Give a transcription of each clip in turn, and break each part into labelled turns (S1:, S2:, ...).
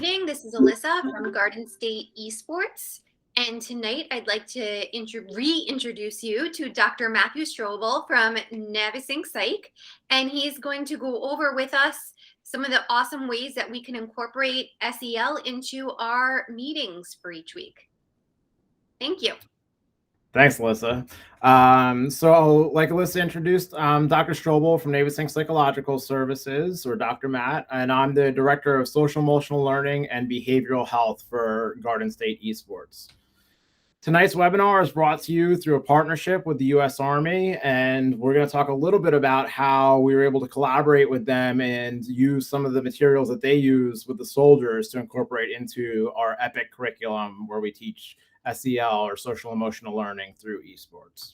S1: Evening. This is Alyssa from Garden State Esports. And tonight I'd like to reintroduce you to Dr. Matthew Strobel from Navasync Psych. And he's going to go over with us some of the awesome ways that we can incorporate SEL into our meetings for each week. Thank you.
S2: Thanks, Alyssa. So, like Alyssa introduced, I'm Dr. Strobel from Navasync Psychological Services, or Dr. Matt, and I'm the Director of Social Emotional Learning and Behavioral Health for Garden State Esports. Tonight's webinar is brought to you through a partnership with the U.S. Army, and we're going to talk a little bit about how we were able to collaborate with them and use some of the materials that they use with the soldiers to incorporate into our EPIC curriculum, where we teach SEL, or social emotional learning, through esports.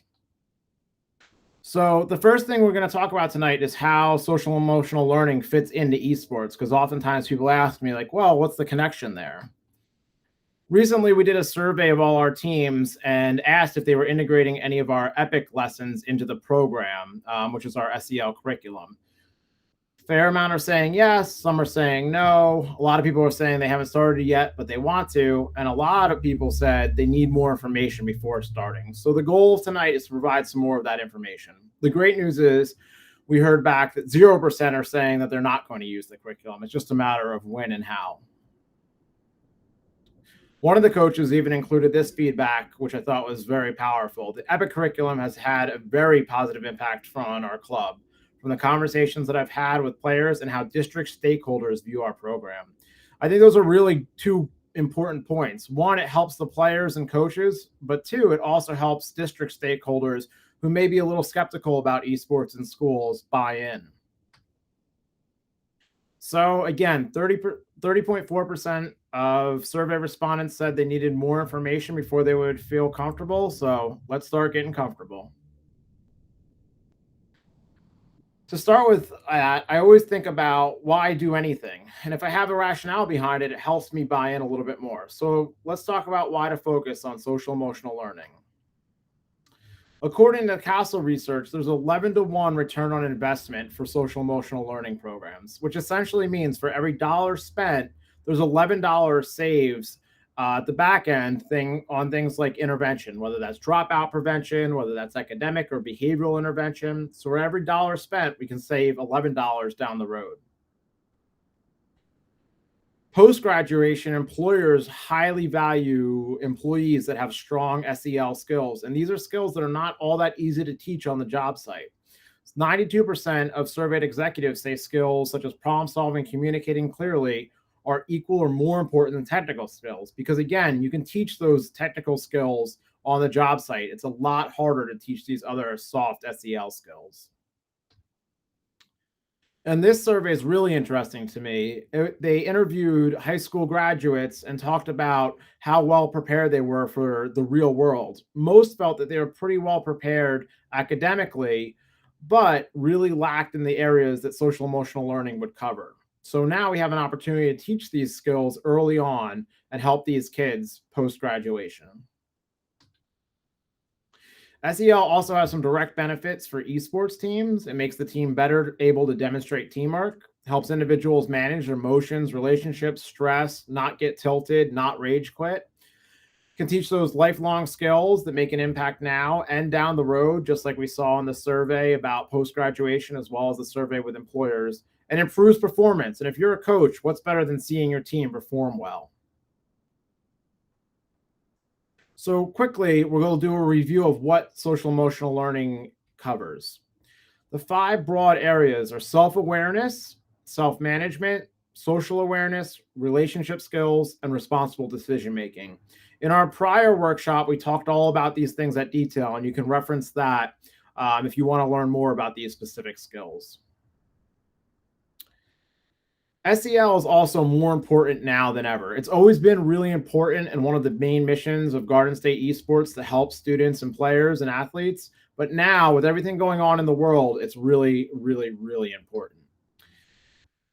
S2: So the first thing we're going to talk about tonight is how social emotional learning fits into esports, because oftentimes people ask me, like, well, what's the connection there? Recently, we did a survey of all our teams and asked if they were integrating any of our EPIC lessons into the program, which is our SEL curriculum. Fair amount are saying yes, some are saying no. A lot of people are saying they haven't started yet, but they want to. And a lot of people said they need more information before starting. So the goal of tonight is to provide some more of that information. The great news is we heard back that 0% are saying that they're not going to use the curriculum. It's just a matter of when and how. One of the coaches even included this feedback, which I thought was very powerful. The EPIC curriculum has had a very positive impact on our club, from the conversations that I've had with players and how district stakeholders view our program. I think those are really two important points. One, it helps the players and coaches, but two, it also helps district stakeholders who may be a little skeptical about esports in schools buy in. So again, 30.4% of survey respondents said they needed more information before they would feel comfortable. So let's start getting comfortable. To start with, I always think about why do anything. And if I have a rationale behind it, it helps me buy in a little bit more. So let's talk about why to focus on social emotional learning. According to Castle research, there's 11-to-1 return on investment for social emotional learning programs, which essentially means for every dollar spent, there's $11 saves at the back end on things like intervention, whether that's dropout prevention, whether that's academic or behavioral intervention. So for every dollar spent, we can save $11 down the road. Post-graduation, employers highly value employees that have strong SEL skills. And these are skills that are not all that easy to teach on the job site. 92% of surveyed executives say skills such as problem solving, communicating clearly are equal or more important than technical skills. Because again, you can teach those technical skills on the job site. It's a lot harder to teach these other soft SEL skills. And this survey is really interesting to me. They interviewed high school graduates and talked about how well prepared they were for the real world. Most felt that they were pretty well prepared academically, but really lacked in the areas that social emotional learning would cover. So now we have an opportunity to teach these skills early on and help these kids post-graduation. SEL also has some direct benefits for esports teams. It makes the team better able to demonstrate teamwork, helps individuals manage their emotions, relationships, stress, not get tilted, not rage quit. Can teach those lifelong skills that make an impact now and down the road, just like we saw in the survey about post-graduation, as well as the survey with employers, and improves performance. And if you're a coach, what's better than seeing your team perform well? So quickly, we're going to do a review of what social emotional learning covers. The 5 broad areas are self-awareness, self-management, social awareness, relationship skills, and responsible decision-making. In our prior workshop, we talked all about these things at detail, and you can reference that if you want to learn more about these specific skills. SEL is also more important now than ever. It's always been really important and one of the main missions of Garden State Esports to help students and players and athletes. But now, with everything going on in the world, it's really, really, really important.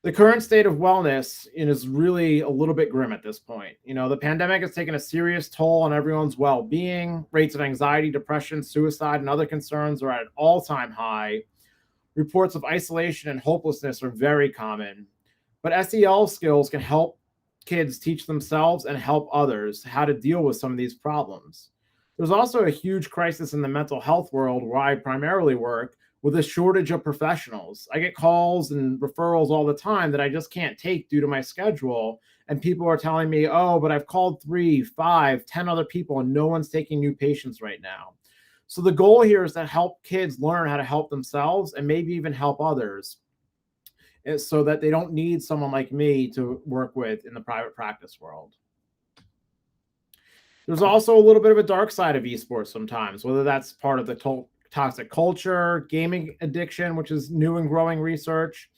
S2: The current state of wellness is really a little bit grim at this point. The pandemic has taken a serious toll on everyone's well-being. Rates of anxiety, depression, suicide, and other concerns are at an all-time high. Reports of isolation and hopelessness are very common. But SEL skills can help kids teach themselves and help others how to deal with some of these problems. There's also a huge crisis in the mental health world where I primarily work with a shortage of professionals. I get calls and referrals all the time that I just can't take due to my schedule. And people are telling me, oh, but I've called 3, 5, 10 other people and no one's taking new patients right now. So the goal here is to help kids learn how to help themselves and maybe even help others, so that they don't need someone like me to work with in the private practice world. There's also a little bit of a dark side of esports sometimes, whether that's part of the toxic culture, gaming addiction, which is new and growing research.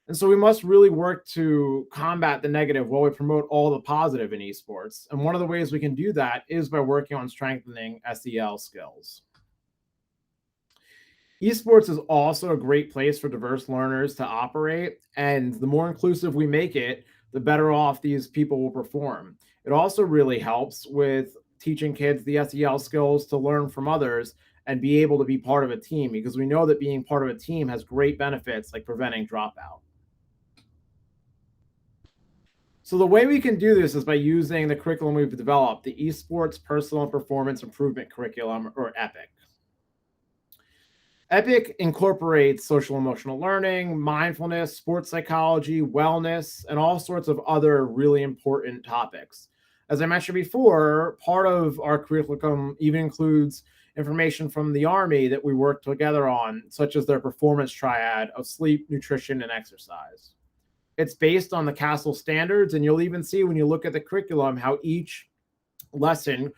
S2: And so we must really work to combat the negative while we promote all the positive in esports. And one of the ways we can do that is by working on strengthening SEL skills. Esports is also a great place for diverse learners to operate. And the more inclusive we make it, the better off these people will perform. It also really helps with teaching kids the SEL skills to learn from others and be able to be part of a team, because we know that being part of a team has great benefits like preventing dropout. So the way we can do this is by using the curriculum we've developed, the Esports Personal and Performance Improvement Curriculum, or EPIC. EPIC incorporates social emotional learning, mindfulness, sports psychology, wellness, and all sorts of other really important topics. As I mentioned before, part of our curriculum even includes information from the Army that we work together on, such as their performance triad of sleep, nutrition, and exercise. It's based on the CASEL standards, and you'll even see when you look at the curriculum how each lesson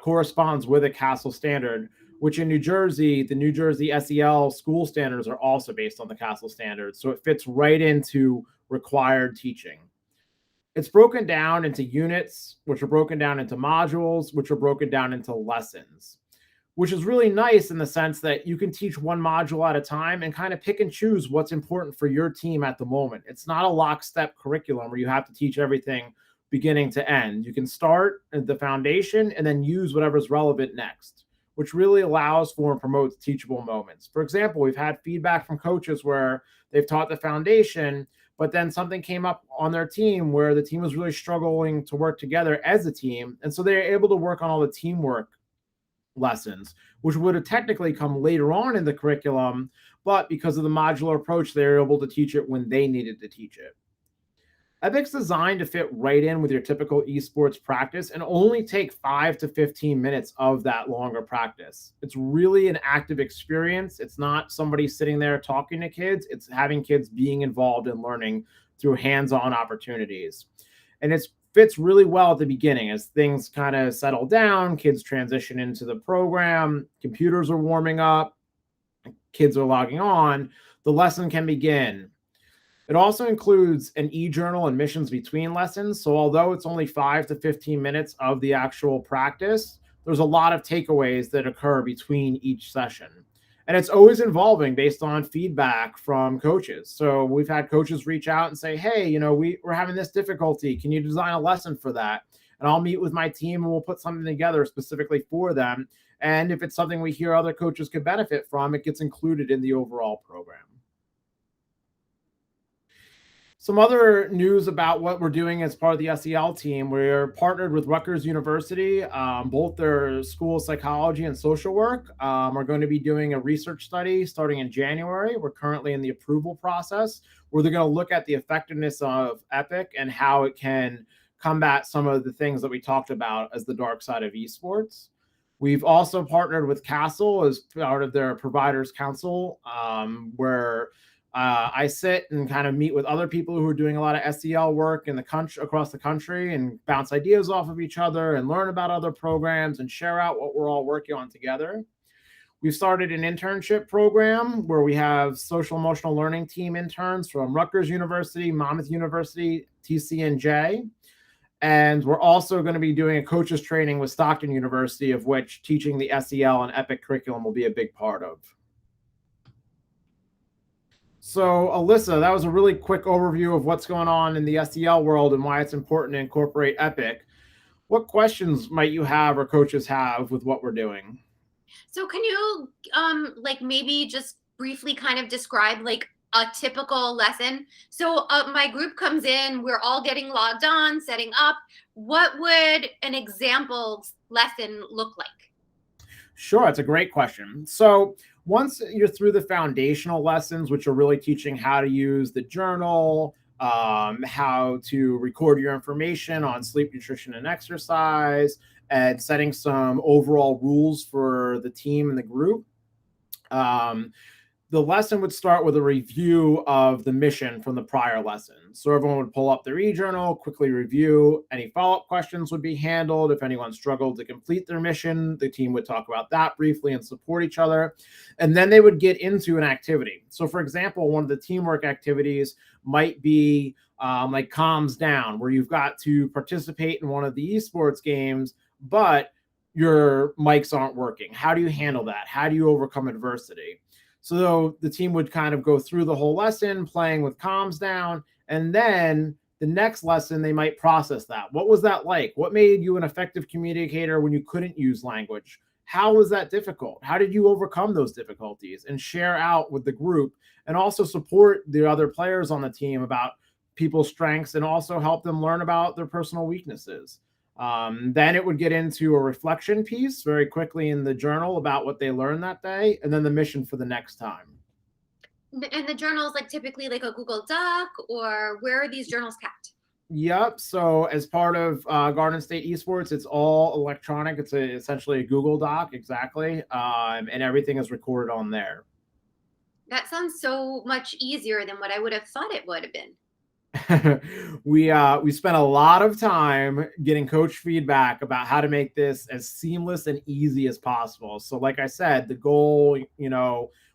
S2: corresponds with a CASEL standard, which in New Jersey, the New Jersey SEL school standards are also based on the CASEL standards. So it fits right into required teaching. It's broken down into units, which are broken down into modules, which are broken down into lessons, which is really nice in the sense that you can teach one module at a time and kind of pick and choose what's important for your team at the moment. It's not a lockstep curriculum where you have to teach everything beginning to end. You can start at the foundation and then use whatever's relevant next, which really allows for and promotes teachable moments. For example, we've had feedback from coaches where they've taught the foundation, but then something came up on their team where the team was really struggling to work together as a team. And so they're able to work on all the teamwork lessons, which would have technically come later on in the curriculum, but because of the modular approach, they're able to teach it when they needed to teach it. EPIC's designed to fit right in with your typical esports practice and only take 5 to 15 minutes of that longer practice. It's really an active experience. It's not somebody sitting there talking to kids. It's having kids being involved in learning through hands-on opportunities. And it fits really well at the beginning as things kind of settle down, kids transition into the program, computers are warming up, kids are logging on, the lesson can begin. It also includes an e-journal and missions between lessons. So although it's only 5 to 15 minutes of the actual practice, there's a lot of takeaways that occur between each session. And it's always evolving based on feedback from coaches. So we've had coaches reach out and say, hey, we're having this difficulty. Can you design a lesson for that? And I'll meet with my team and we'll put something together specifically for them. And if it's something we hear other coaches could benefit from, it gets included in the overall program. Some other news about what we're doing as part of the SEL team. We're partnered with Rutgers University. Both their School of Psychology and Social Work are going to be doing a research study starting in January. We're currently in the approval process where they're going to look at the effectiveness of EPIC and how it can combat some of the things that we talked about as the dark side of esports. We've also partnered with CASEL as part of their Providers Council, where I sit and kind of meet with other people who are doing a lot of SEL work in the country, across the country, and bounce ideas off of each other and learn about other programs and share out what we're all working on together. We've started an internship program where we have social emotional learning team interns from Rutgers University, Monmouth University, TCNJ. And we're also going to be doing a coaches training with Stockton University, of which teaching the SEL and EPIC curriculum will be a big part of. So, Alyssa, that was a really quick overview of what's going on in the SEL world and why it's important to incorporate EPIC. What questions might you have or coaches have with what we're doing?
S1: So can you maybe just briefly kind of describe a typical lesson? So my group comes in, we're all getting logged on, setting up. What would an example lesson look like?
S2: Sure, it's a great question. So once you're through the foundational lessons, which are really teaching how to use the journal, how to record your information on sleep, nutrition, and exercise, and setting some overall rules for the team and the group. Um, the lesson would start with a review of the mission from the prior lesson. So everyone would pull up their e-journal, quickly review. Any follow-up questions would be handled. If anyone struggled to complete their mission, the team would talk about that briefly and support each other. And then they would get into an activity. So for example, one of the teamwork activities might be like Calms Down, where you've got to participate in one of the esports games, but your mics aren't working. How do you handle that? How do you overcome adversity? So the team would kind of go through the whole lesson playing with Calms Down. And then the next lesson, they might process that. What was that like? What made you an effective communicator when you couldn't use language? How was that difficult? How did you overcome those difficulties? And share out with the group, and also support the other players on the team about people's strengths, and also help them learn about their personal weaknesses. Then it would get into a reflection piece very quickly in the journal about what they learned that day, and then the mission for the next time.
S1: And the journal is like typically like a Google Doc, or where are these journals kept?
S2: Yep. So as part of Garden State Esports, it's all electronic. It's essentially a Google Doc, exactly, and everything is recorded on there.
S1: That sounds so much easier than what I would have thought it would have been.
S2: We spent a lot of time getting coach feedback about how to make this as seamless and easy as possible. So like I said, the goal,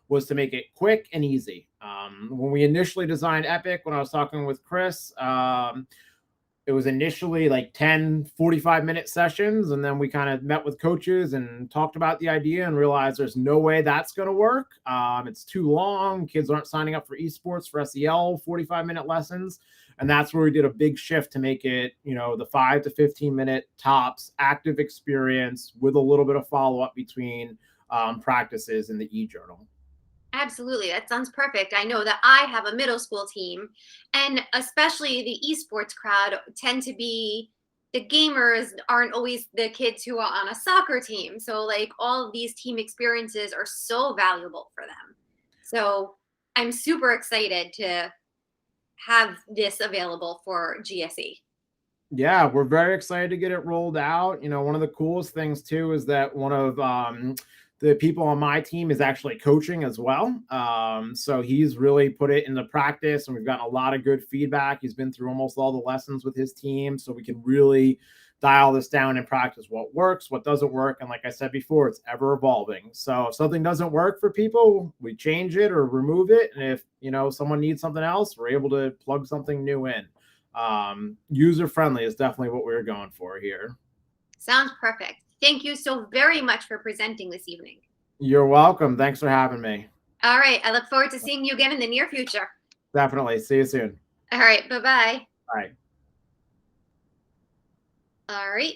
S2: was to make it quick and easy. When we initially designed Epic, when I was talking with Chris, it was initially like 10 45-minute sessions, and then we kind of met with coaches and talked about the idea and realized there's no way that's going to work. It's too long. Kids aren't signing up for esports for SEL 45-minute lessons. And that's where we did a big shift to make it, the 5 to 15-minute tops active experience with a little bit of follow-up between practices in the e-journal.
S1: Absolutely. That sounds perfect. I know that I have a middle school team, and especially the esports crowd tend to be the gamers aren't always the kids who are on a soccer team. So like all of these team experiences are so valuable for them. So I'm super excited to have this available for GSE.
S2: Yeah, we're very excited to get it rolled out. One of the coolest things too is that one of the people on my team is actually coaching as well. So he's really put it into practice, and we've gotten a lot of good feedback. He's been through almost all the lessons with his team, so we can really dial this down and practice what works, what doesn't work. And like I said before, it's ever evolving. So if something doesn't work for people, we change it or remove it. And if, someone needs something else, we're able to plug something new in. User friendly is definitely what we're going for here.
S1: Sounds perfect. Thank you so very much for presenting this evening.
S2: You're welcome. Thanks for having me.
S1: All right. I look forward to seeing you again in the near future.
S2: Definitely. See you soon.
S1: All right. Bye-bye.
S2: Bye.
S1: All right.